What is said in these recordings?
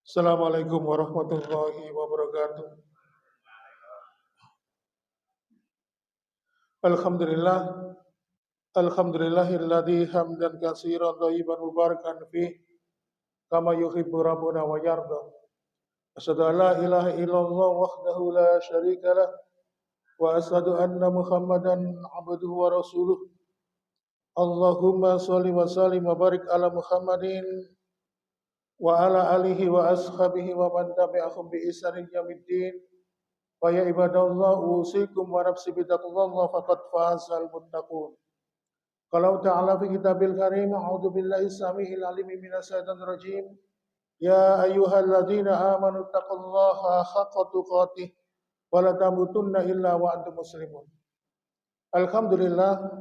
Assalamualaikum warahmatullahi wabarakatuh. Alhamdulillah, alhamdulillahilladzi hamdan katsiran thayyiban mubarakan fih kama yuhibbu rabbuna wa yarda. Asyhadu an la ilaha illallah wahdahu la syarika lah wa asyhadu anna Muhammadan abduhu wa rasuluh. Allahumma shalli wa sallim wa barik ala Muhammadin wa ala alihi wa ashabihi wa man tabi'ahum bi ihsanin yaumiddin. Wa ya ibadallah usikum wa nafsi bitaqwallah faqad fazal muttaqun. Qalau ta'ala fi kitabil karim a'udzu billahi samiil alim minas syaitonir rajim. Ya ayyuhalladzina amanu taqullaha haqqa tuqatih wa la tamutunna illa wa antum muslimun. Alhamdulillah,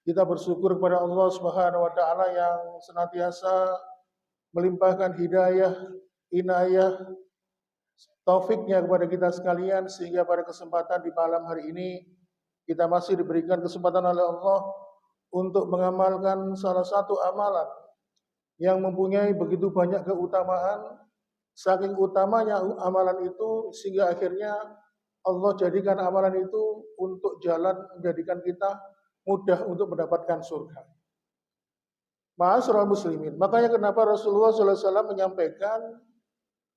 kita bersyukur kepada Allah Subhanahu wa taala yang senantiasa melimpahkan hidayah, inayah, taufiknya kepada kita sekalian sehingga pada kesempatan di malam hari ini kita masih diberikan kesempatan oleh Allah untuk mengamalkan salah satu amalan yang mempunyai begitu banyak keutamaan. Saking utamanya amalan itu sehingga akhirnya Allah jadikan amalan itu untuk jalan menjadikan kita mudah untuk mendapatkan surga. Ma'asyiral muslimin, makanya kenapa Rasulullah SAW menyampaikan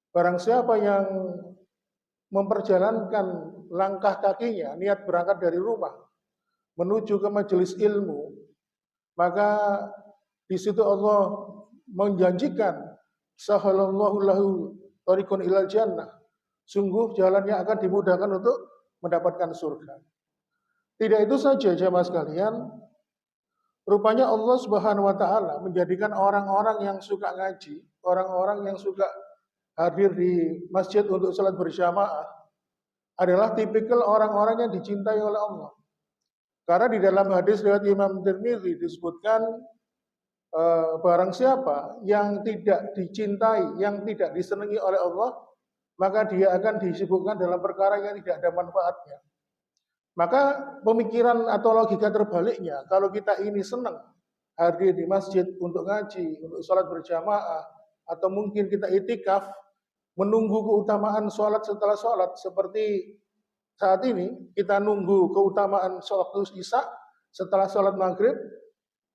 barang siapa yang memperjalankan langkah kakinya, niat berangkat dari rumah menuju ke majelis ilmu, maka di situ Allah menjanjikan sahalallahu lahu thariqun ilal jannah. Sungguh jalannya akan dimudahkan untuk mendapatkan surga. Tidak itu saja jemaah sekalian, rupanya Allah Subhanahu wa taala menjadikan orang-orang yang suka ngaji, orang-orang yang suka hadir di masjid untuk salat berjamaah adalah tipikal orang-orang yang dicintai oleh Allah. Karena di dalam hadis riwayat Imam Tirmidzi disebutkan barang siapa yang tidak dicintai, yang tidak disenangi oleh Allah, maka dia akan disibukkan dalam perkara yang tidak ada manfaatnya. Maka pemikiran atau logika terbaliknya, kalau kita ini senang hadir di masjid untuk ngaji, untuk sholat berjamaah, atau mungkin kita itikaf, menunggu keutamaan sholat setelah sholat, seperti saat ini kita nunggu keutamaan sholat isya setelah sholat maghrib,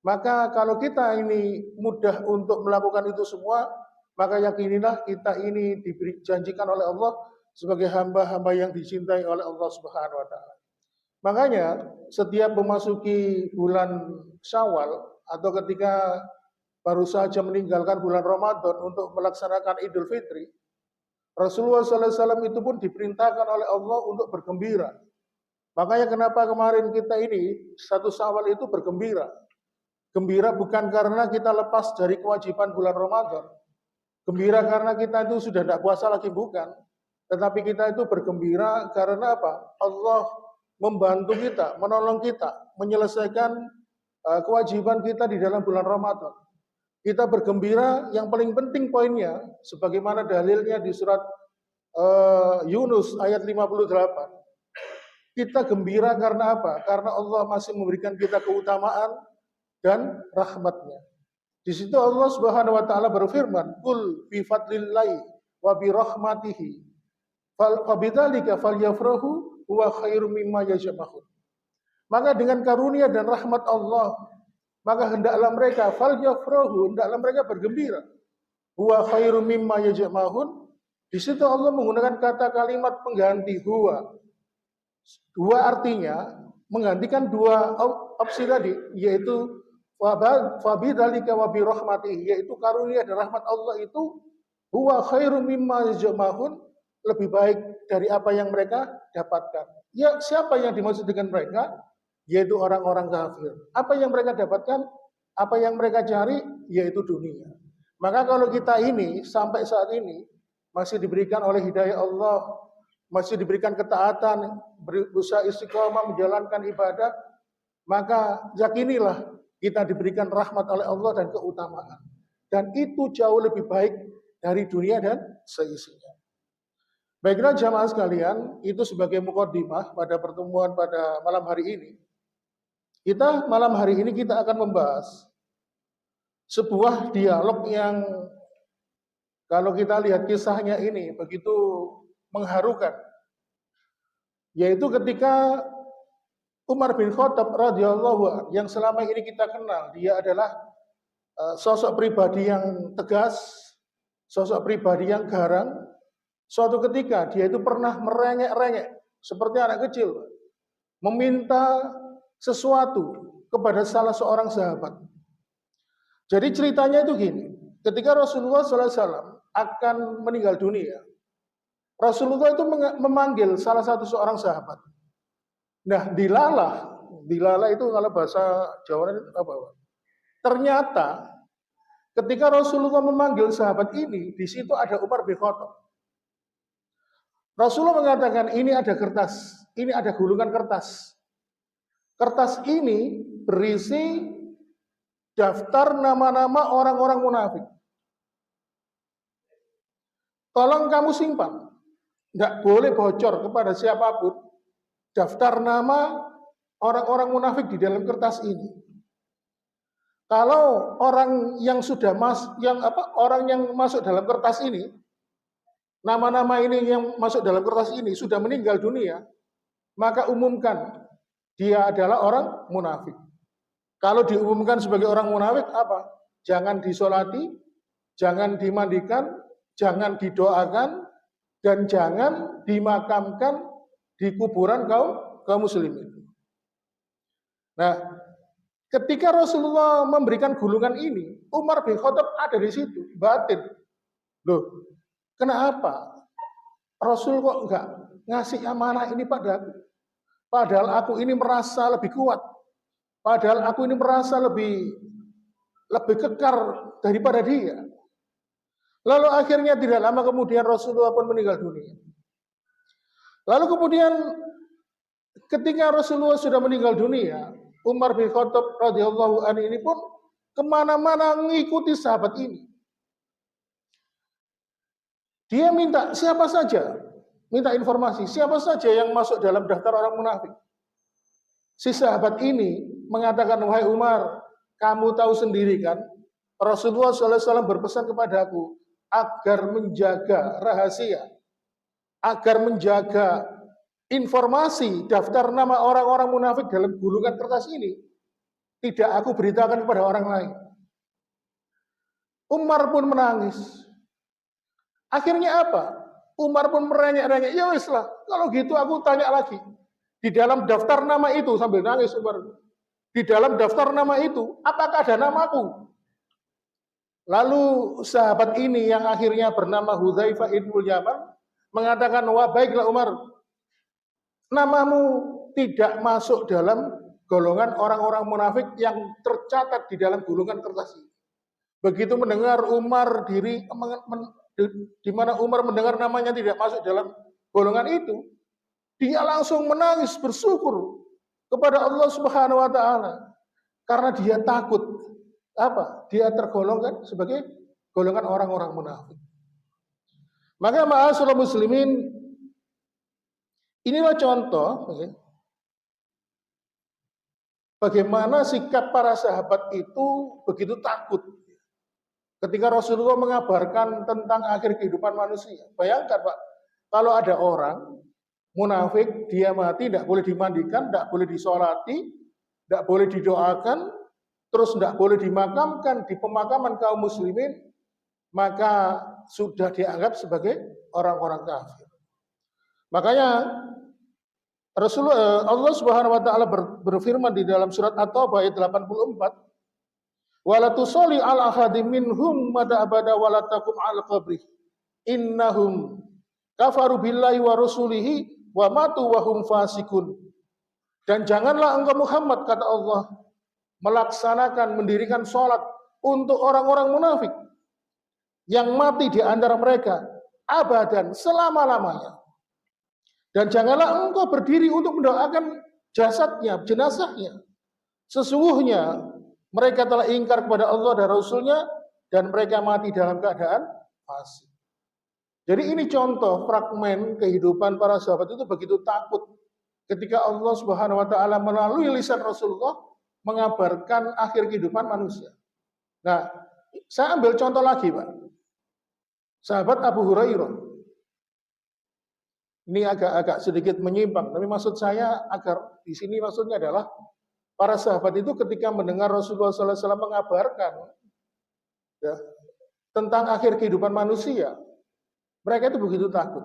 maka kalau kita ini mudah untuk melakukan itu semua, maka yakinilah kita ini dijanjikan oleh Allah sebagai hamba-hamba yang dicintai oleh Allah Subhanahu wa taala. Makanya setiap memasuki bulan Syawal atau ketika baru saja meninggalkan bulan Ramadan untuk melaksanakan Idul Fitri, Rasulullah SAW itu pun diperintahkan oleh Allah untuk bergembira. Makanya kenapa kemarin kita ini satu Syawal itu bergembira. Gembira bukan karena kita lepas dari kewajiban bulan Ramadan. Gembira karena kita itu sudah tidak puasa lagi, bukan. Tetapi kita itu bergembira karena apa? Allah membantu kita, menolong kita, menyelesaikan kewajiban kita di dalam bulan Ramadan. Kita bergembira, yang paling penting poinnya, sebagaimana dalilnya di surat Yunus ayat 58. Kita gembira karena apa? Karena Allah masih memberikan kita keutamaan dan rahmatnya. Di situ Allah Subhanahu wa taala berfirman, "Qul bi fadlillahi wa bi rahmatihi fa bidzalika falyafrahu huwa khairum mimma yajma'un." Maka dengan karunia dan rahmat Allah, maka hendaklah mereka falyafrahu, hendaklah mereka bergembira. Huwa khairum mimma yajma'un. Di situ Allah menggunakan kata kalimat pengganti huwa. Dua artinya menggantikan dua opsi tadi, yaitu fabidzalika wa bi rahmatihi, yaitu karunia dan rahmat Allah itu huwa khairum mimma yajma'un, lebih baik dari apa yang mereka dapatkan. Ya, siapa yang dimaksud dengan mereka? Yaitu orang-orang kafir. Apa yang mereka dapatkan? Apa yang mereka cari? Yaitu dunia. Maka kalau kita ini sampai saat ini masih diberikan oleh hidayah Allah, masih diberikan ketaatan, berusaha istiqomah menjalankan ibadah, maka yakinilah kita diberikan rahmat oleh Allah dan keutamaan. Dan itu jauh lebih baik dari dunia dan seisinya. Baiklah jamaah sekalian, itu sebagai mukaddimah pada pertemuan pada malam hari ini. Malam hari ini kita akan membahas sebuah dialog yang Kalau kita lihat kisahnya ini begitu mengharukan, yaitu ketika Umar bin Khattab radhiyallahu anhu yang selama ini kita kenal, dia adalah sosok pribadi yang tegas, sosok pribadi yang garang. Suatu ketika dia itu pernah merengek-rengek seperti anak kecil, meminta sesuatu kepada salah seorang sahabat. Jadi ceritanya itu gini, ketika Rasulullah SAW akan meninggal dunia, Rasulullah itu memanggil salah satu seorang sahabat. Nah, dilalah itu kalau bahasa Jawa itu apa? Ternyata ketika Rasulullah memanggil sahabat ini, di situ ada Umar bin Khattab. Rasulullah mengatakan, ini ada kertas, ini ada gulungan kertas. Kertas ini berisi daftar nama-nama orang-orang munafik. Tolong kamu simpan. Tidak boleh bocor kepada siapapun daftar nama orang-orang munafik di dalam kertas ini. Kalau orang yang orang yang masuk dalam kertas ini, nama-nama ini yang masuk dalam kertas ini sudah meninggal dunia, maka umumkan dia adalah orang munafik. Kalau diumumkan sebagai orang munafik apa? Jangan disolati, jangan dimandikan, jangan didoakan, dan jangan dimakamkan di kuburan kaum muslimin. Nah, ketika Rasulullah memberikan gulungan ini, Umar bin Khattab ada di situ, batin. Loh, kenapa Rasul kok enggak ngasih amanah ini padaku? Padahal aku ini merasa lebih kuat. Padahal aku ini merasa lebih kekar daripada dia. Lalu akhirnya tidak lama kemudian Rasulullah pun meninggal dunia. Lalu kemudian ketika Rasulullah sudah meninggal dunia, Umar bin Khattab radhiyallahu anhu ini pun kemana-mana mengikuti sahabat ini. Dia minta siapa saja, minta informasi siapa saja yang masuk dalam daftar orang munafik. Si sahabat ini mengatakan, wahai Umar, kamu tahu sendiri kan, Rasulullah SAW berpesan kepadaku agar menjaga rahasia, agar menjaga informasi daftar nama orang-orang munafik dalam gulungan kertas ini tidak aku beritakan kepada orang lain. Umar pun menangis. Akhirnya apa? Umar pun merengek-rengek. Ya wis lah, kalau gitu aku tanya lagi. Di dalam daftar nama itu, sambil nangis Umar. Di dalam daftar nama itu, apakah ada namaku? Lalu sahabat ini yang akhirnya bernama Hudzaifah ibnul Yaman mengatakan, wah baiklah Umar, namamu tidak masuk dalam golongan orang-orang munafik yang tercatat di dalam gulungan kertas ini. Begitu mendengar Umar di mana Umar mendengar namanya tidak masuk dalam golongan itu, dia langsung menangis bersyukur kepada Allah Subhanahu wa taala karena dia takut dia tergolongkan sebagai golongan orang-orang munafik. Maka ma'asyiral muslimin, inilah contoh bagaimana sikap para sahabat itu begitu takut ketika Rasulullah mengabarkan tentang akhir kehidupan manusia. Bayangkan Pak, kalau ada orang munafik, dia mati, tidak boleh dimandikan, tidak boleh disolati, tidak boleh didoakan, terus tidak boleh dimakamkan di pemakaman kaum muslimin, maka sudah dianggap sebagai orang-orang kafir. Makanya Allah Subhanahu wa taala berfirman di dalam surat At-Taubah ayat 84, wala tusolli ala ahadim minhum mata abada wala taqum al qabri innahum kafaru billahi wa rasulihi wa matu wa hum fasikun. Dan janganlah engkau Muhammad, kata Allah, melaksanakan mendirikan sholat untuk orang-orang munafik yang mati di antara mereka abadan, selama-lamanya. Dan janganlah engkau berdiri untuk mendoakan jasadnya, jenazahnya. Sesungguhnya mereka telah ingkar kepada Allah dan Rasulnya dan mereka mati dalam keadaan fasik. Jadi ini contoh fragmen kehidupan para sahabat itu begitu takut ketika Allah Subhanahu wa taala melalui lisan Rasulullah mengabarkan akhir kehidupan manusia. Nah, saya ambil contoh lagi, Pak. sahabat Abu Hurairah. Ini agak sedikit menyimpang, tapi maksud saya agar di sini maksudnya adalah para sahabat itu ketika mendengar Rasulullah SAW mengabarkan ya, tentang akhir kehidupan manusia, mereka itu begitu takut.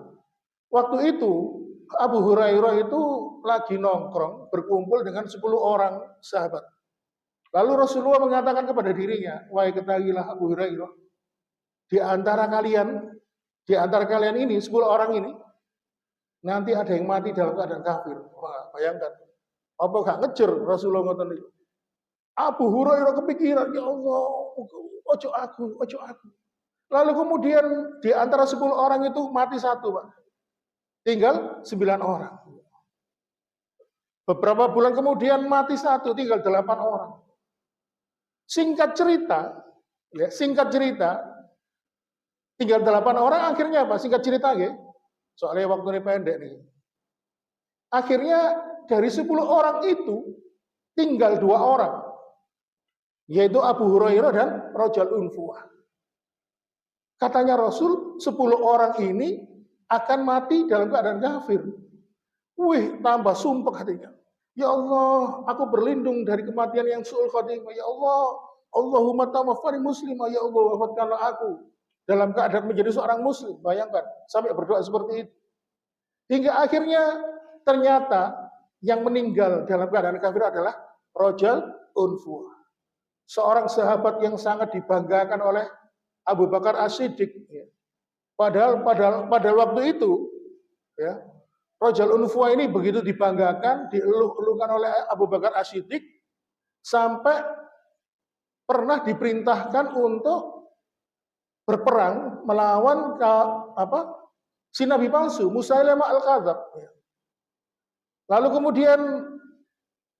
Waktu itu Abu Hurairah itu lagi nongkrong berkumpul dengan 10 orang sahabat. Lalu Rasulullah mengatakan kepada dirinya, wahai ketahuilah Abu Hurairah, di antara kalian ini 10 orang ini nanti ada yang mati dalam keadaan kafir. Wah, bayangkan. Apa gak ngejer Rasulullah ngoten niku. Abu Hurairah kepikiran, ya Allah, ojo aku. Lalu kemudian di antara 10 orang itu mati 1, Pak. Tinggal 9 orang. Beberapa bulan kemudian mati 1, tinggal 8 orang. Singkat cerita, tinggal 8 orang akhirnya apa? Singkat cerita ya. Soalnya waktunya pendek nih. Akhirnya dari 10 orang itu tinggal 2 orang. Yaitu Abu Hurairah dan Rajul Unfuah. Katanya Rasul, 10 orang ini akan mati dalam keadaan kafir. Wih, tambah sumpah hatinya. Ya Allah, aku berlindung dari kematian yang su'ul khotimah. Ya Allah, Allahumma tawaffani muslimah. Ya Allah, wafatkanlah aku dalam keadaan menjadi seorang muslim. Bayangkan, sampai berdoa seperti itu. Hingga akhirnya ternyata yang meninggal dalam keadaan kafir adalah Rajul Unfuah. Seorang sahabat yang sangat dibanggakan oleh Abu Bakar As-Siddiq. Padahal pada waktu itu, ya, Rajul Unfuah ini begitu dibanggakan, dieluh-elukan oleh Abu Bakar As-Siddiq, sampai pernah diperintahkan untuk berperang melawan si nabi palsu, Musailamah Al-Kadzab. Lalu kemudian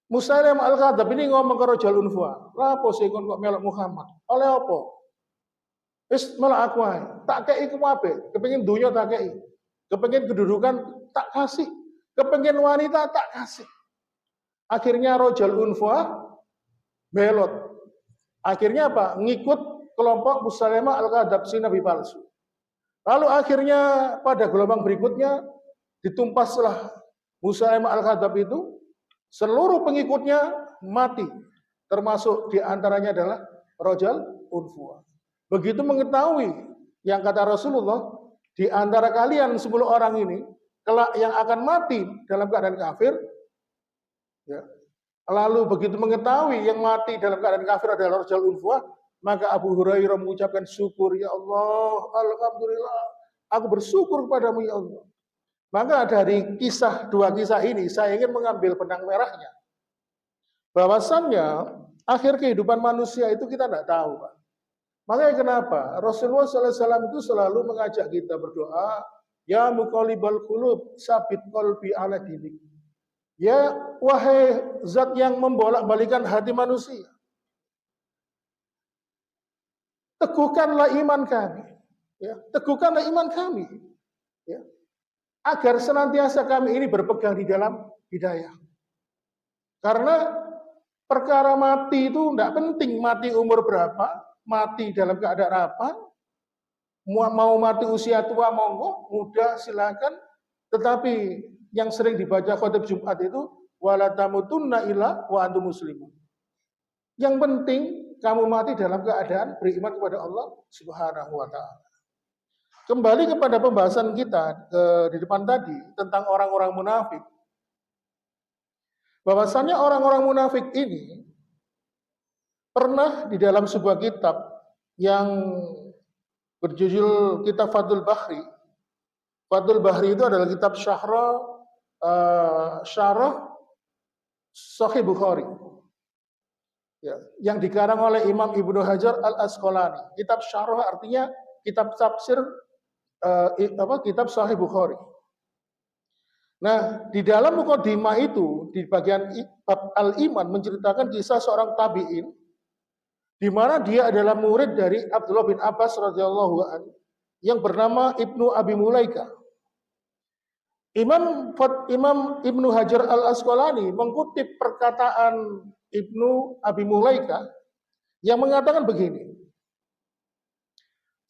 Musailamah Al-Kadzab ini ngomong ke Rajul Unfuah, "Lapo sih kon kok melok Muhammad? Oleh apa? Wis malah aku ae, tak kei kuwabe, kepengin dunya tak kei. Kepengin kedudukan tak kasih, kepengin wanita tak kasih." Akhirnya Rajul Unfuah belot. Akhirnya apa? Ngikut kelompok Musailamah Al-Kadzab, si nabi palsu. Lalu akhirnya pada gelombang berikutnya ditumpaslah Musailamah Al-Kadzab itu, seluruh pengikutnya mati, termasuk diantaranya adalah Rajul Unfuah. Begitu mengetahui yang kata Rasulullah, di antara kalian 10 orang ini kelak yang akan mati dalam keadaan kafir, ya. Lalu begitu mengetahui yang mati dalam keadaan kafir adalah Rajul Unfuah, maka Abu Hurairah mengucapkan syukur, ya Allah, alhamdulillah, aku bersyukur kepadamu ya Allah. Maka dari dua kisah ini saya ingin mengambil benang merahnya. Bahwasannya akhir kehidupan manusia itu kita tidak tahu, Pak. Makanya kenapa Rasulullah SAW itu selalu mengajak kita berdoa, ya muqallibal qulub, sabit qalbi ala dinik. Ya wahai zat yang membolak-balikan hati manusia, teguhkanlah iman kami. Ya, teguhkanlah iman kami. Ya, agar senantiasa kami ini berpegang di dalam hidayah. Karena perkara mati itu tidak penting mati umur berapa, mati dalam keadaan apa, mau mati usia tua monggo, muda silakan, tetapi yang sering dibaca khotib Jumat itu wala tamutunna illa wa antum muslimun. Yang penting kamu mati dalam keadaan beriman kepada Allah Subhanahu wa taala. Kembali kepada pembahasan kita di depan tadi tentang orang-orang munafik. Bahwasannya orang-orang munafik ini pernah di dalam sebuah kitab yang berjudul kitab Fathul Bahri. Fathul Bahri itu adalah kitab syarah Sahih Bukhari. Ya, yang dikarang oleh Imam Ibnu Hajar Al-Asqalani. Kitab syarah artinya kitab tafsir kitab Sahih Bukhari. Nah, di dalam mukadimah itu di bagian bab Al-Iman menceritakan kisah seorang tabi'in di mana dia adalah murid dari Abdullah bin Abbas radhiyallahu anhu yang bernama Ibnu Abi Mulaika. Imam Ibnu Hajar Al-Asqalani mengutip perkataan Ibnu Abi Mulaika yang mengatakan begini.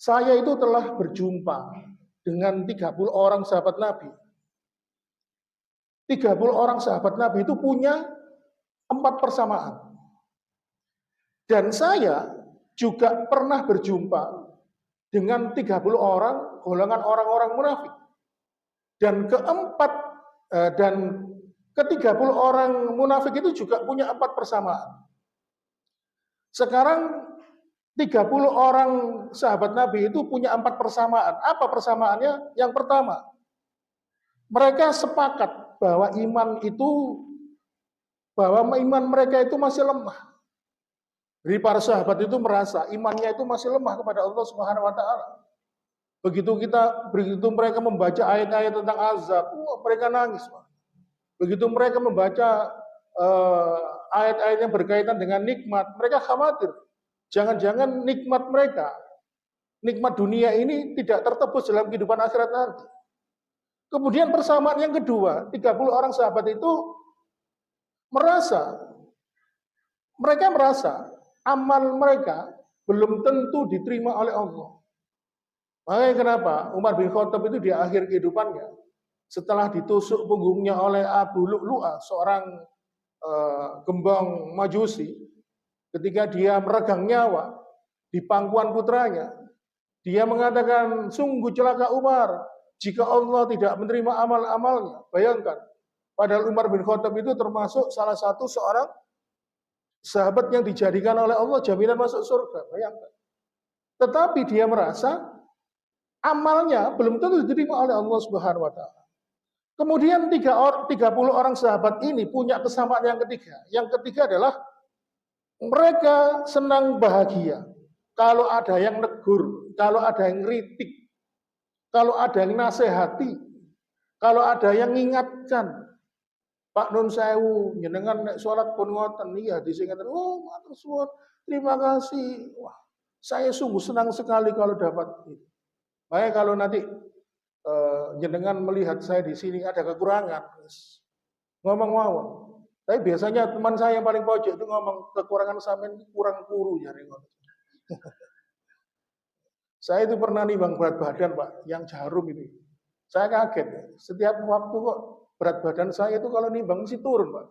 Saya itu telah berjumpa dengan 30 orang sahabat Nabi. 30 orang sahabat Nabi itu punya 4 persamaan. Dan saya juga pernah berjumpa dengan 30 orang golongan orang-orang munafik. Dan ke-30 orang munafik itu juga punya 4 persamaan. Sekarang 30 orang sahabat Nabi itu punya 4 persamaan. Apa persamaannya? Yang pertama, mereka sepakat bahwa iman mereka itu masih lemah. Jadi para sahabat itu merasa imannya itu masih lemah kepada Allah Subhanahu wa taala. Begitu mereka membaca ayat-ayat tentang azab, mereka nangis. Begitu mereka membaca ayat-ayat yang berkaitan dengan nikmat, mereka khawatir. Jangan-jangan nikmat dunia ini tidak tertebus dalam kehidupan akhirat nanti. Kemudian persamaan yang kedua, 30 orang sahabat itu merasa amal mereka belum tentu diterima oleh Allah. Makanya kenapa Umar bin Khattab itu di akhir kehidupannya, setelah ditusuk punggungnya oleh Abu Lu'lu'ah, seorang gembong Majusi, ketika dia meregang nyawa di pangkuan putranya, dia mengatakan, sungguh celaka Umar, jika Allah tidak menerima amal-amalnya. Bayangkan, padahal Umar bin Khattab itu termasuk salah satu seorang sahabat yang dijadikan oleh Allah jaminan masuk surga. Bayangkan. Tetapi dia merasa amalnya belum tentu diterima oleh Allah Subhanahu wa taala. Kemudian 30 orang sahabat ini punya kesamaan yang ketiga. Yang ketiga adalah mereka senang bahagia kalau ada yang negur, kalau ada yang kritik, kalau ada yang nasihati, kalau ada yang mengingatkan. Pak Nun Sewu, jenengan nek salat pun ngoten, iya disingatan, oh matur suwun, terima kasih. Wah, saya sungguh senang sekali kalau dapat itu. Makanya kalau nanti jenengan melihat saya di sini ada kekurangan, ngomong-ngomong. Tapi biasanya teman saya yang paling pojok itu ngomong kekurangan sampean kurang kuru jare ngono. Saya itu pernah nimbang berat badan, Pak, yang jarum ini. Saya kaget. Setiap waktu kok berat badan saya itu kalau nimbang mesti turun, Pak.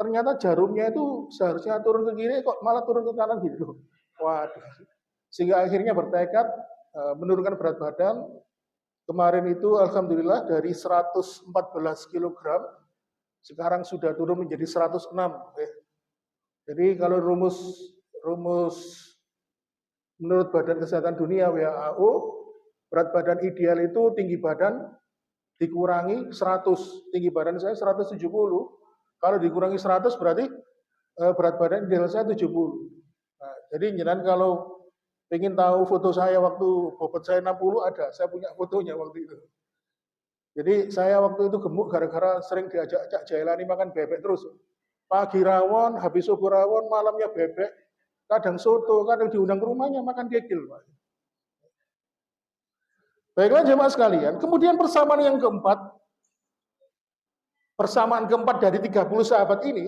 Ternyata jarumnya itu seharusnya turun ke kiri, kok malah turun ke kanan gitu. Waduh. Sehingga akhirnya bertekad menurunkan berat badan. Kemarin itu alhamdulillah dari 114 kg sekarang sudah turun menjadi 106. Jadi kalau rumus menurut Badan Kesehatan Dunia WHO, berat badan ideal itu tinggi badan dikurangi 100. Tinggi badan saya 170. Kalau dikurangi 100 berarti berat badan ideal saya 70. Nah, jadi jenengan kalau ingin tahu foto saya waktu bobot saya 60 ada, saya punya fotonya waktu itu. Jadi saya waktu itu gemuk gara-gara sering diajak Cak Jailani makan bebek terus. Pagi rawon, habis subuh rawon, malamnya bebek, kadang soto, kadang diundang ke rumahnya makan kekil, Pak. Baiklah jemaah sekalian, kemudian persamaan keempat dari 30 sahabat ini,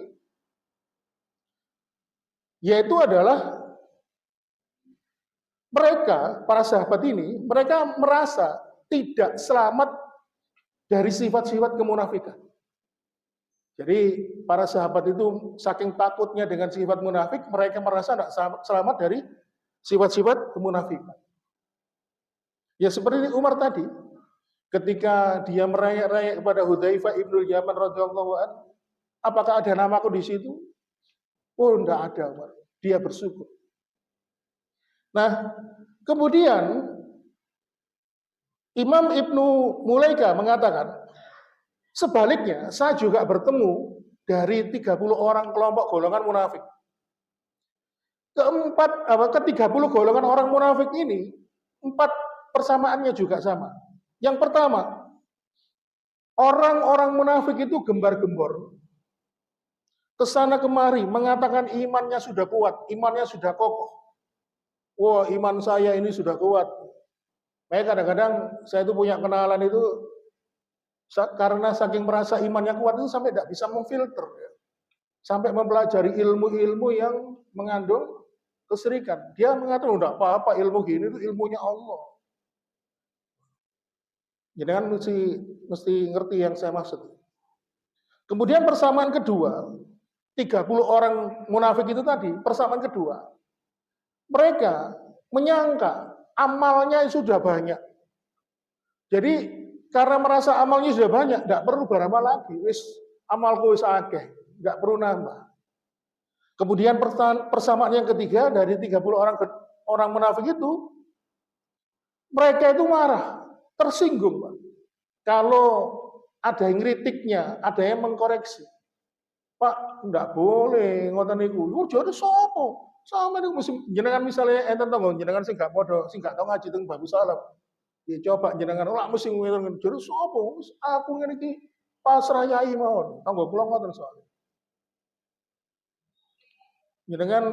yaitu adalah mereka, para sahabat ini, mereka merasa tidak selamat dari sifat-sifat kemunafikan. Jadi para sahabat itu saking takutnya dengan sifat munafik, mereka merasa tidak selamat dari sifat-sifat kemunafikan. Ya seperti Umar tadi, ketika dia merayak-rayak kepada Hudzaifah ibnul Yaman radhiyallahu anhu, apakah ada namaku di situ? Oh, tidak ada, Umar. Dia bersyukur. Nah, kemudian Imam Ibnu Mulaika mengatakan, sebaliknya, saya juga bertemu dari 30 orang kelompok golongan munafik. Ke-30 golongan orang munafik ini, 4 persamaannya juga sama. Yang pertama, orang-orang munafik itu gembar-gembor. Kesana kemari, mengatakan imannya sudah kuat, imannya sudah kokoh. Wah, iman saya ini sudah kuat. Makanya kadang-kadang saya itu punya kenalan itu, karena saking merasa imannya kuat itu sampai tidak bisa memfilter, sampai mempelajari ilmu-ilmu yang mengandung kesirikan. Dia mengatakan enggak apa-apa, ilmu gini itu ilmunya Allah. Jadi kan mesti ngerti yang saya maksud. Kemudian persamaan kedua, 30 orang munafik itu tadi, persamaan kedua. Mereka menyangka amalnya sudah banyak. Jadi karena merasa amalnya sudah banyak, tidak perlu beramal lagi. Wis amalku wis akeh, tidak perlu nambah. Kemudian persamaan yang ketiga dari 30 orang munafik itu, mereka itu marah, tersinggung, Pak. Kalau ada yang kritiknya, ada yang mengkoreksi. Pak, enggak boleh ngoten niku. Lu jare sapa? Sama niku mesti jenengan misalnya enten to jenengan sing gak padha, sing gak tau ngaji teng Babu Salam. Ya coba jenengan ora mesti ngoten jare sapa? Aku ngene iki pasrah yai mawon. Tanggo kula ngoten soalnya. Jenengan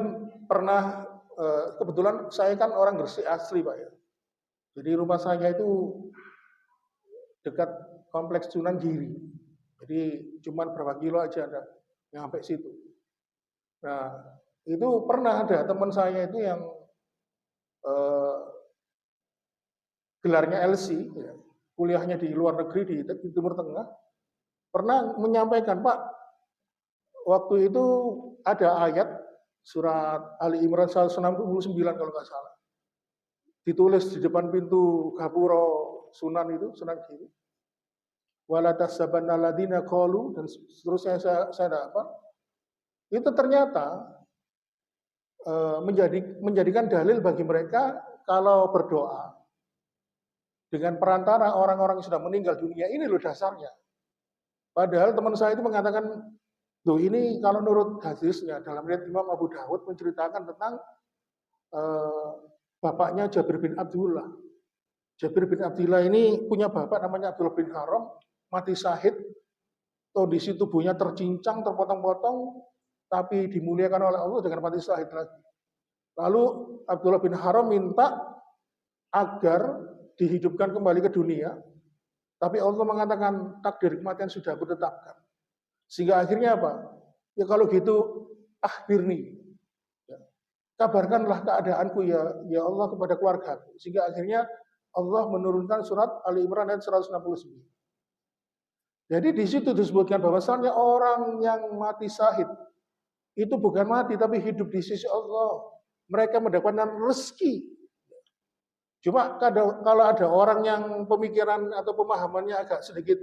pernah kebetulan saya kan orang Gresik asli, Pak ya. Jadi rumah saya itu dekat kompleks Sunan Giri. Jadi cuman berapa kilo aja ada sampai situ. Nah, itu pernah ada teman saya itu yang gelarnya LC, ya, kuliahnya di luar negeri di Timur Tengah, pernah menyampaikan, Pak, waktu itu ada ayat surat Ali Imran 169 kalau nggak salah, ditulis di depan pintu Gapuro Sunan itu, Sunan Giri. Wala tahsabanna alladziina qalu dan seterusnya saya dapat. Itu ternyata menjadikan dalil bagi mereka kalau berdoa dengan perantara orang-orang yang sudah meninggal dunia, ini loh dasarnya. Padahal teman saya itu mengatakan, loh ini kalau menurut hadisnya dalam riwayat Imam Abu Dawud menceritakan tentang bapaknya Jabir bin Abdullah. Jabir bin Abdullah ini punya bapak namanya Abdullah bin Haram, mati syahid, kondisi tubuhnya tercincang, terpotong-potong, tapi dimuliakan oleh Allah dengan mati syahid lagi. Lalu Abdullah bin Haram minta agar dihidupkan kembali ke dunia, tapi Allah mengatakan takdir kematian sudah aku tetapkan. Sehingga akhirnya apa? Ya kalau gitu, akhirni. Ya, kabarkanlah keadaanku ya Allah kepada keluargaku. Sehingga akhirnya Allah menurunkan surat Ali Imran ayat 169. Jadi di situ disebutkan bahwasannya orang yang mati syahid itu bukan mati tapi hidup di sisi Allah. Mereka mendapatkan rezeki. Cuma kalau ada orang yang pemikiran atau pemahamannya agak sedikit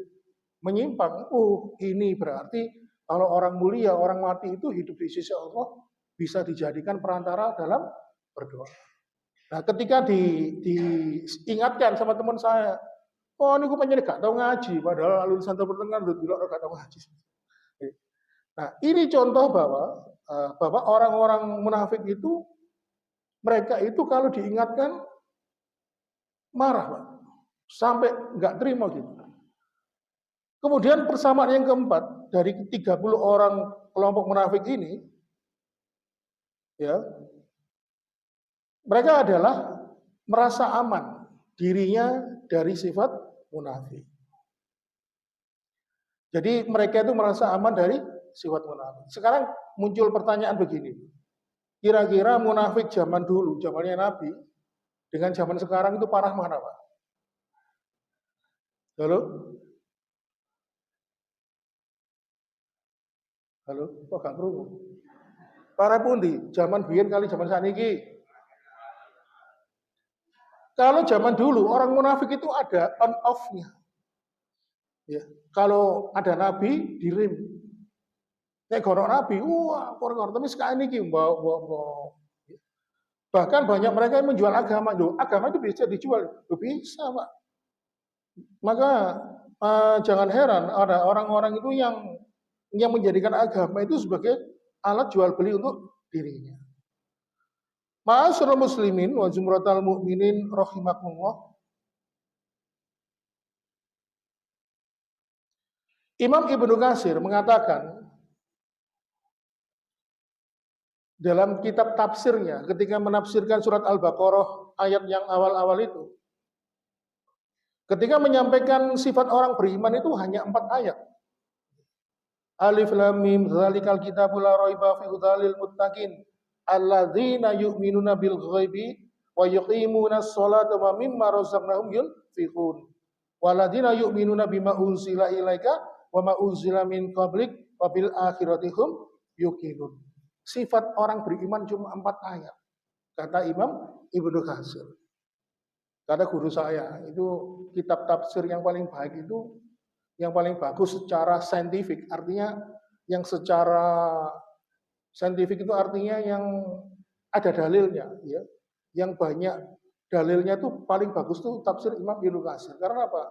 menyimpang, ini berarti kalau orang mulia, orang mati itu hidup di sisi Allah bisa dijadikan perantara dalam berdoa. Nah, ketika diingatkan sama teman saya, oh ini gue pengen gak tahu ngaji, padahal lulusan pertengahan udah bilang gak tahu ngaji. Nah, ini contoh bahwa orang-orang munafik itu, mereka itu kalau diingatkan marah, Pak, sampai nggak terima gitu. Kemudian persamaan yang keempat dari 30 orang kelompok munafik ini, ya, mereka adalah merasa aman dirinya dari sifat munafik. Jadi mereka itu merasa aman dari sifat munafik. Sekarang muncul pertanyaan begini. Kira-kira munafik zaman dulu, zamannya Nabi, dengan zaman sekarang itu parah mana, Pak? Halo? Halo? Kok gak perlu? Parah pundi? Zaman biyen kali zaman saniki. Kalau zaman dulu orang munafik itu ada on off-nya. Ya, kalau ada nabi dirim. Nek gono nabi, wah, orang tapi sekarang ini bawa. Bahkan banyak mereka yang menjual agama. Agama itu bisa dijual, bisa, Pak. Maka jangan heran ada orang-orang itu yang menjadikan agama itu sebagai alat jual beli untuk dirinya. Ma'asyiral muslimin wa jumratal mu'minin rahimakumullah. Imam Ibnu Katsir mengatakan dalam kitab tafsirnya ketika menafsirkan surat Al-Baqarah ayat yang awal-awal itu, ketika menyampaikan sifat orang beriman itu hanya 4 ayat. Alif lam mim dzalikal kitabul la raiba fihi hudalil muttaqin. alladzina yu'minuna bil ghaibi wa yuqimuna sholata wa mimma razaqnahum yunfiqun. Walladzina yu'minuna bima unzila ilaika wa ma unzila min qablik wa bil akhirati hum yuqinun. Sifat orang beriman cuma 4 ayat. Kata Imam Ibnu Katsir. Kata guru saya, itu kitab tafsir yang paling baik itu, yang paling bagus secara saintifik. Artinya yang secara saintifik itu artinya yang ada dalilnya, ya. Yang banyak dalilnya itu paling bagus itu tafsir Imam Ibnu Katsir. Karena apa?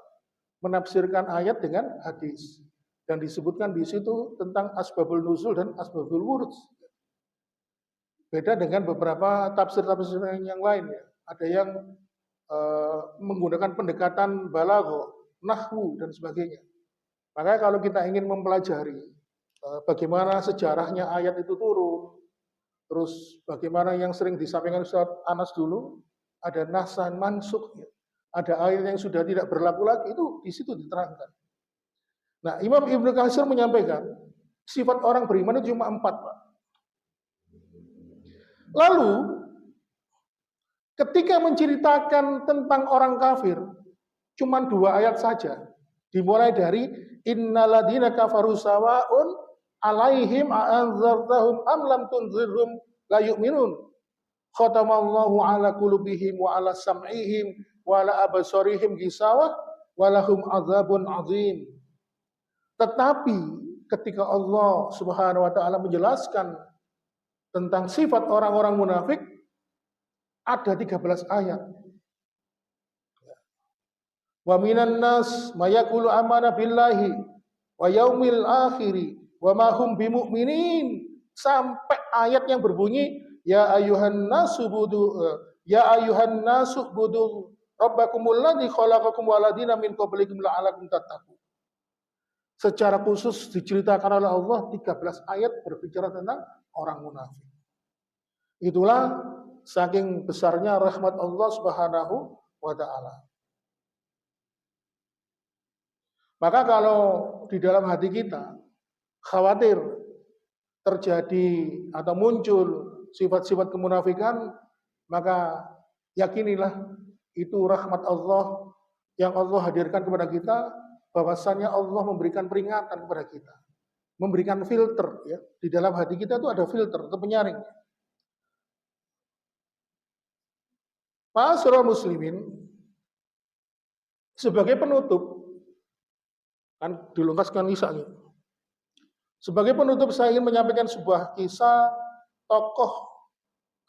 Menafsirkan ayat dengan hadis. Dan disebutkan di situ tentang asbabul nuzul dan asbabul wurud. Beda dengan beberapa tafsir-tafsir yang lain, ya. Ada yang menggunakan pendekatan balagha, nahwu dan sebagainya. Makanya kalau kita ingin mempelajari bagaimana sejarahnya ayat itu turun, terus bagaimana yang sering disampaikan Ustaz Anas dulu, ada nasan mansukh, ada ayat yang sudah tidak berlaku lagi, itu di situ diterangkan. Nah, Imam Ibnu Katsir menyampaikan sifat orang beriman itu cuma 4, Pak. Lalu ketika menceritakan tentang orang kafir, cuma 2 ayat saja. Dimulai dari innalladzina kafaru sawa'un alaihim a'anzartahum am lam tunzirhum la yu'minun. Khatamallahu ala qulubihim wa ala sam'ihim wa ala absarihim gisawah wa lahum adzabun azim. Tetapi ketika Allah Subhanahu wa taala menjelaskan tentang sifat orang-orang munafik, ada 13 ayat. Wa minan nas mayaqulu amana billahi wa yaumil akhiri wa ma hum bimumin, sampai ayat yang berbunyi ya ayuhan nasu budu rabbakumul ladzi khalaqakum waladina min qablikum la'alakum tattaqun. Secara khusus diceritakan oleh Allah 13 ayat berbicara tentang orang munafik. Itulah saking besarnya rahmat Allah Subhanahu wa taala. Maka kalau di dalam hati kita khawatir terjadi atau muncul sifat-sifat kemunafikan, maka yakinilah itu rahmat Allah yang Allah hadirkan kepada kita, bahwasanya Allah memberikan peringatan kepada kita, memberikan filter, ya. Di dalam hati kita itu ada filter atau penyaring. Ma'asyiral muslimin, sebagai penutup, kan diluntaskan kisah ini. Sebagai penutup saya ingin menyampaikan sebuah kisah tokoh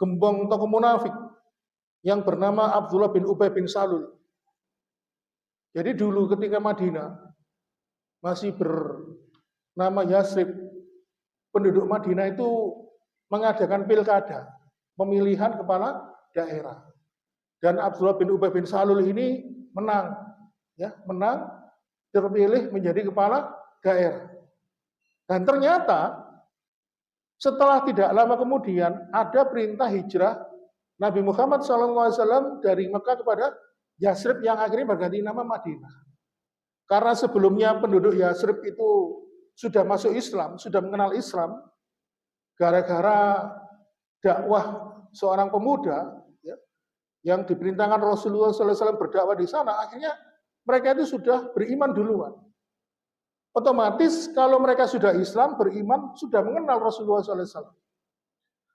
gembong, tokoh munafik yang bernama Abdullah bin Ubay bin Salul. Jadi dulu ketika Madinah masih bernama Yasrib, penduduk Madinah itu mengadakan pilkada, pemilihan kepala daerah. Dan Abdullah bin Ubay bin Salul ini menang, ya, terpilih menjadi kepala daerah. Dan ternyata setelah tidak lama kemudian ada perintah hijrah Nabi Muhammad SAW dari Mekah kepada Yasrib yang akhirnya berganti nama Madinah. Karena sebelumnya penduduk Yasrib itu sudah masuk Islam, sudah mengenal Islam, gara-gara dakwah seorang pemuda, ya, yang diperintahkan Rasulullah SAW berdakwah di sana, akhirnya mereka itu sudah beriman duluan. Otomatis kalau mereka sudah Islam, beriman, sudah mengenal Rasulullah SAW.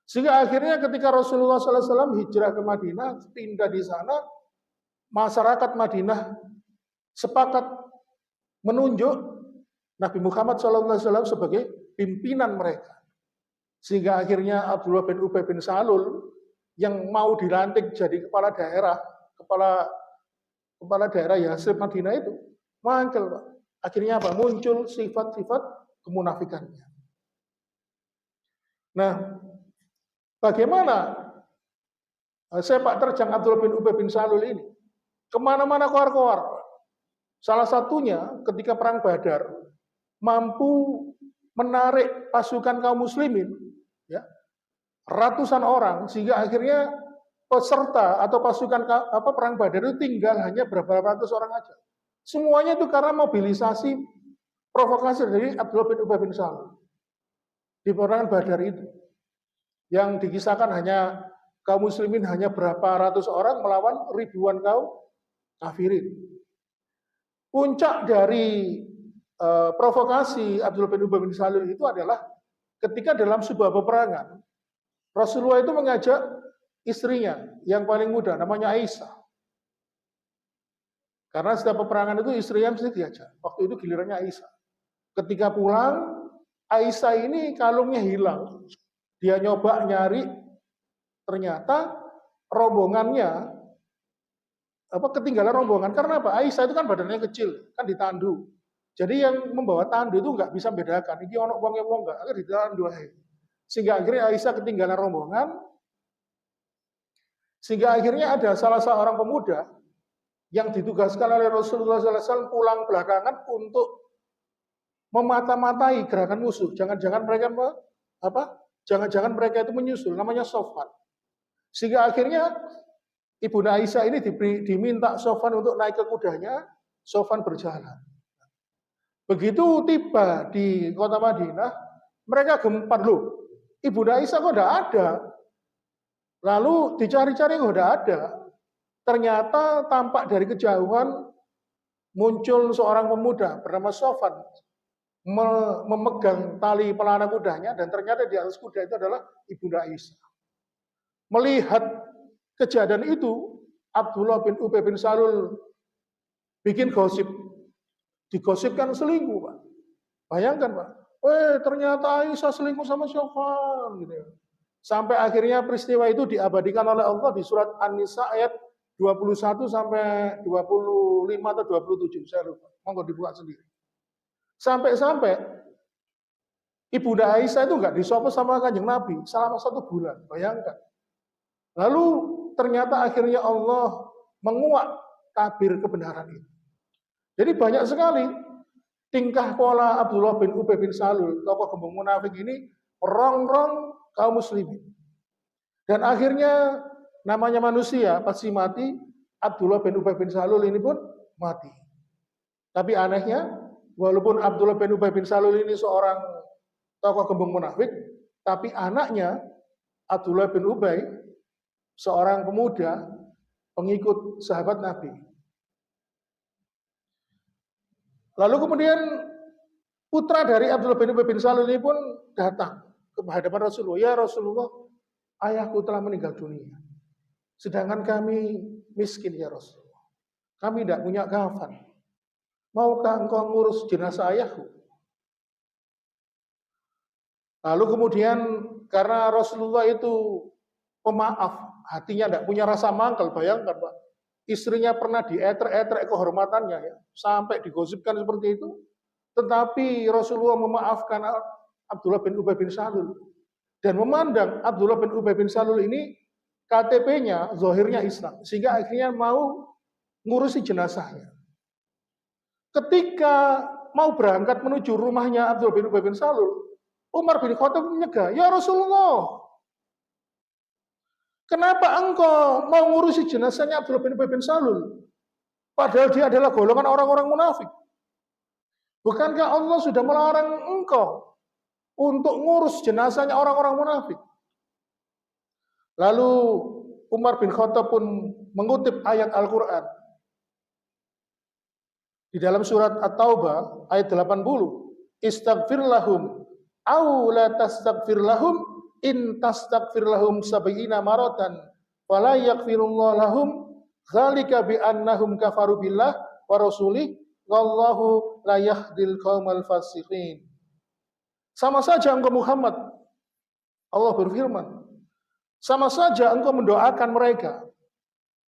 Sehingga akhirnya ketika Rasulullah SAW hijrah ke Madinah, pindah di sana, masyarakat Madinah sepakat menunjuk Nabi Muhammad SAW sebagai pimpinan mereka. Sehingga akhirnya Abdullah bin Ubay bin Salul yang mau dilantik jadi kepala daerah Yasrib Madinah itu mangkel, Pak. Akhirnya apa? Muncul sifat-sifat kemunafikannya. Nah, bagaimana sepak terjang Abdullah bin Ubay bin Salul ini? Kemana-mana keluar-keluar. Salah satunya ketika perang Badar mampu menarik pasukan kaum muslimin, ya, ratusan orang, sehingga akhirnya peserta atau pasukan perang Badar itu tinggal hanya berapa ratus orang aja. Semuanya itu karena mobilisasi provokasi dari Abdullah bin Ubay bin Salul di peperangan Badar itu. yang dikisahkan hanya kaum muslimin hanya berapa ratus orang melawan ribuan kaum kafirin. Puncak dari provokasi Abdullah bin Ubay bin Salul itu adalah ketika dalam sebuah peperangan, Rasulullah itu mengajak istrinya yang paling muda, namanya Aisyah. Karena setiap peperangan itu istrinya mesti diajak. Waktu itu gilirannya Aisyah. Ketika pulang, Aisyah ini kalungnya hilang. Dia nyoba nyari, ternyata rombongannya ketinggalan rombongan. Karena apa? Aisyah itu kan badannya kecil, kan ditandu. Jadi yang membawa tandu itu nggak bisa membedakan. Ini ono wong yang wong nggak, akhirnya ditandu. Sehingga akhirnya Aisyah ketinggalan rombongan. Sehingga akhirnya ada salah seorang pemuda yang ditugaskan oleh Rasulullah SAW pulang belakangan untuk memata-matai gerakan musuh. Jangan-jangan mereka itu menyusul. Namanya Sofwan. Sehingga akhirnya Ibunda Aisyah ini diminta Sofwan untuk naik ke kudanya. Sofwan berjalan. Begitu tiba di kota Madinah, mereka gempar, loh, Ibunda Aisyah kok tidak ada. Lalu dicari-cari kok tidak ada. Ternyata tampak dari kejauhan muncul seorang pemuda bernama Sofwan memegang tali pelana kudanya, dan ternyata di atas kuda itu adalah Ibunda Aisyah. Melihat kejadian itu, Abdullah bin Ubay bin Salul bikin gosip. Digosipkan selingkuh, Pak. Bayangkan, Pak. Ternyata Aisyah selingkuh sama Sofwan. Gitu. Sampai akhirnya peristiwa itu diabadikan oleh Allah di surat An-Nisa ayat 21 sampai 25 atau 27. Saya lupa. Monggo dibuka sendiri. Sampai-sampai Ibunda Aisyah itu nggak disapa sama Kanjeng Nabi selama 1 bulan. Bayangkan. Lalu ternyata akhirnya Allah menguak tabir kebenaran itu. Jadi banyak sekali tingkah pola Abdullah bin Ubay bin Salul, tokoh gembong munafik ini, rongrong kaum muslimin. Dan akhirnya namanya manusia pasti mati, Abdullah bin Ubay bin Salul ini pun mati. Tapi anehnya, walaupun Abdullah bin Ubay bin Salul ini seorang tokoh gembong munafik, tapi anaknya Abdullah bin Ubay, seorang pemuda pengikut sahabat Nabi. Lalu kemudian putra dari Abdullah bin Ubay bin Salul ini pun datang ke hadapan Rasulullah. Ya Rasulullah, ayahku telah meninggal dunia. Sedangkan kami miskin ya Rasulullah. Kami tidak punya kafan. Maukah engkau ngurus jenazah ayahku? Lalu kemudian karena Rasulullah itu pemaaf, hatinya tidak punya rasa mangkal, bayangkan Pak. Istrinya pernah dietrek-etrek kehormatannya, ya, sampai digosipkan seperti itu. Tetapi Rasulullah memaafkan Abdullah bin Ubay bin Salul. Dan memandang Abdullah bin Ubay bin Salul ini KTP-nya, zahirnya Islam. Sehingga akhirnya mau ngurusi jenazahnya. Ketika mau berangkat menuju rumahnya Abdullah bin Ubay bin Salul, Umar bin Khattab menyegah, ya Rasulullah, kenapa engkau mau ngurusi jenazahnya Abdullah bin Ubay bin Salul? Padahal dia adalah golongan orang-orang munafik. Bukankah Allah sudah melarang engkau untuk ngurus jenazahnya orang-orang munafik? Lalu Umar bin Khattab pun mengutip ayat Al-Quran. Di dalam surat At-Taubah ayat 80. Istaghfir lahum aw la tastaghfir lahum in tastaghfir lahum sab'ina maratan fala yaghfirullahu lahum dzalika bi annahum kafaru billah wa rasulih wallahu la yahdil qaumal fasiqin. Sama saja engkau Muhammad, Allah berfirman, sama saja engkau mendoakan mereka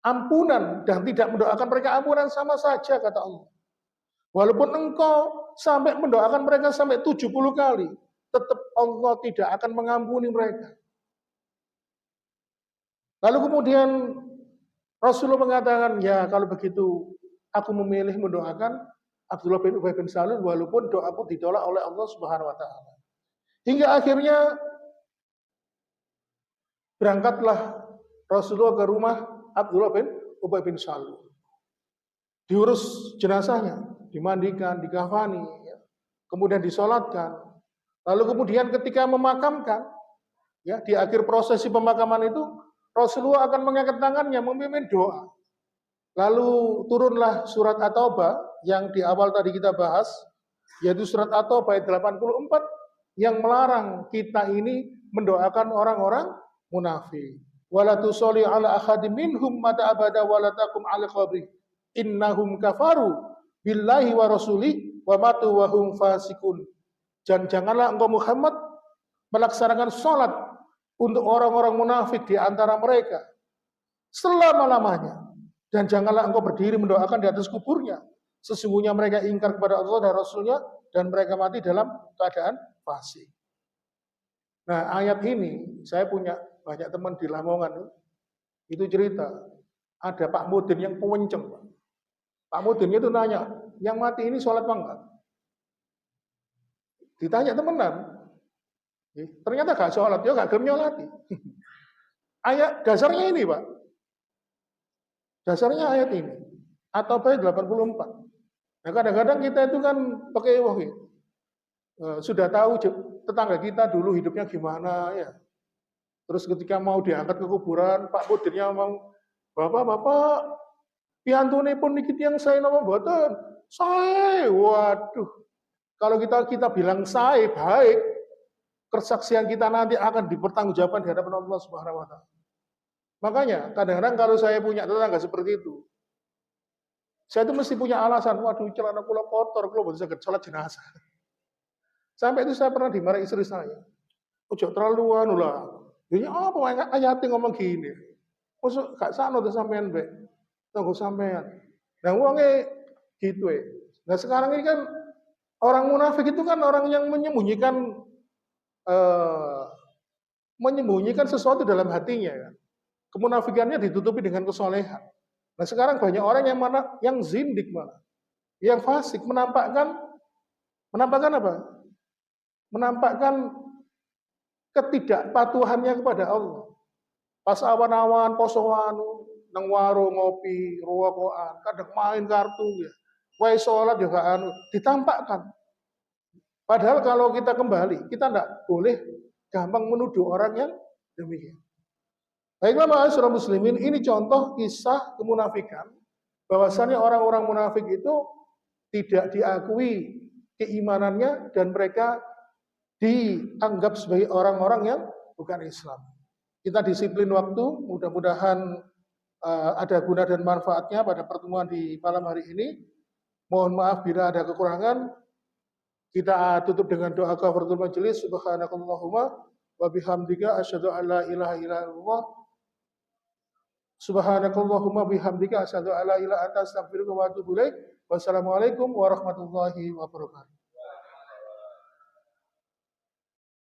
ampunan dan tidak mendoakan mereka ampunan, sama saja kata Allah. Walaupun engkau sampai mendoakan mereka sampai 70 kali, tetap Allah tidak akan mengampuni mereka. Lalu kemudian Rasulullah mengatakan, ya kalau begitu aku memilih mendoakan Abdullah bin Ubay bin Salul walaupun doaku ditolak oleh Allah Subhanahu wa taala. Hingga akhirnya berangkatlah Rasulullah ke rumah Abdullah bin Ubay bin Salul. Diurus jenazahnya, dimandikan, dikafani, ya. Kemudian disolatkan. Lalu kemudian ketika memakamkan, Ya, di akhir prosesi pemakaman itu Rasulullah akan mengangkat tangannya memimpin doa. Lalu turunlah surat At-Taubah yang di awal tadi kita bahas, yaitu surat At-Taubah ayat 84 yang melarang kita ini mendoakan orang-orang munafik. Wala tusolli ala ahadim minhum mata abada wala takum ala qabri innahum kafaru billahi wa rasuli wa matu wa hum fasikun. Dan janganlah engkau Muhammad melaksanakan sholat untuk orang-orang munafik di antara mereka selama-lamanya. Dan janganlah engkau berdiri mendoakan di atas kuburnya. Sesungguhnya mereka ingkar kepada Allah dan Rasulnya dan mereka mati dalam keadaan fasik. Nah, ayat ini saya punya banyak teman di Lamongan itu cerita ada Pak Mudin yang pewenceng. Pak Mudin itu nanya, yang mati ini sholat apa enggak? Ditanya temenan, ternyata gak sholat, dia gak gelem nyolati. Ayat dasarnya ini Pak, dasarnya ayat ini atau ayat 84. Nah kadang-kadang kita itu kan pakai sudah tahu tetangga kita dulu hidupnya gimana ya. Terus ketika mau diangkat ke kuburan, Pak Mudinnya ngomong, Bapak, piantune pun niki yang saya nama mboten. Saya, waduh. Kalau kita bilang saya baik, kesaksian kita nanti akan dipertanggungjawabkan di hadapan Allah Subhanahu wa taala. Makanya kadang-kadang kalau saya punya tetangga seperti itu, saya itu mesti punya alasan, waduh celana kula kotor, kula mboten saged salat jenazah. Sampai itu saya pernah dimarahi istri saya. Ojo terlalu anu lah. Ini apa ayate ngomong gini. Masuk gak sakno to sampean mbek. Tunggu sampean. Nah wonge gitu ya. Nah sekarang ini kan orang munafik itu kan orang yang menyembunyikan sesuatu dalam hatinya kan. Kemunafikannya ditutupi dengan kesolehan. Nah sekarang banyak orang yang zindik malah. Yang fasik menampakkan apa? Menampakkan ketidakpatuhannya kepada Allah. Pas awan-awan posoan nang warung ngopi, rokokan, kadang main kartu ya. Wae sholat juga ditampakkan. Padahal kalau kita kembali, kita tidak boleh gampang menuduh orang yang demikian. Baiklah ma'asyiral muslimin, ini contoh kisah kemunafikan. Bahwasannya orang-orang munafik itu tidak diakui keimanannya dan mereka dianggap sebagai orang-orang yang bukan Islam. Kita disiplin waktu, mudah-mudahan ada guna dan manfaatnya pada pertemuan di malam hari ini. Mohon maaf bila ada kekurangan. Kita tutup dengan doa kafaratul majelis. Subhanakallahumma wa bihamdika asyhadu an la ilaha illallah. Subhanakallahumma bihamdika asyhadu an la ilaha anta astaghfiruka wa atubu ilaik. Wassalamualaikum warahmatullahi wabarakatuh.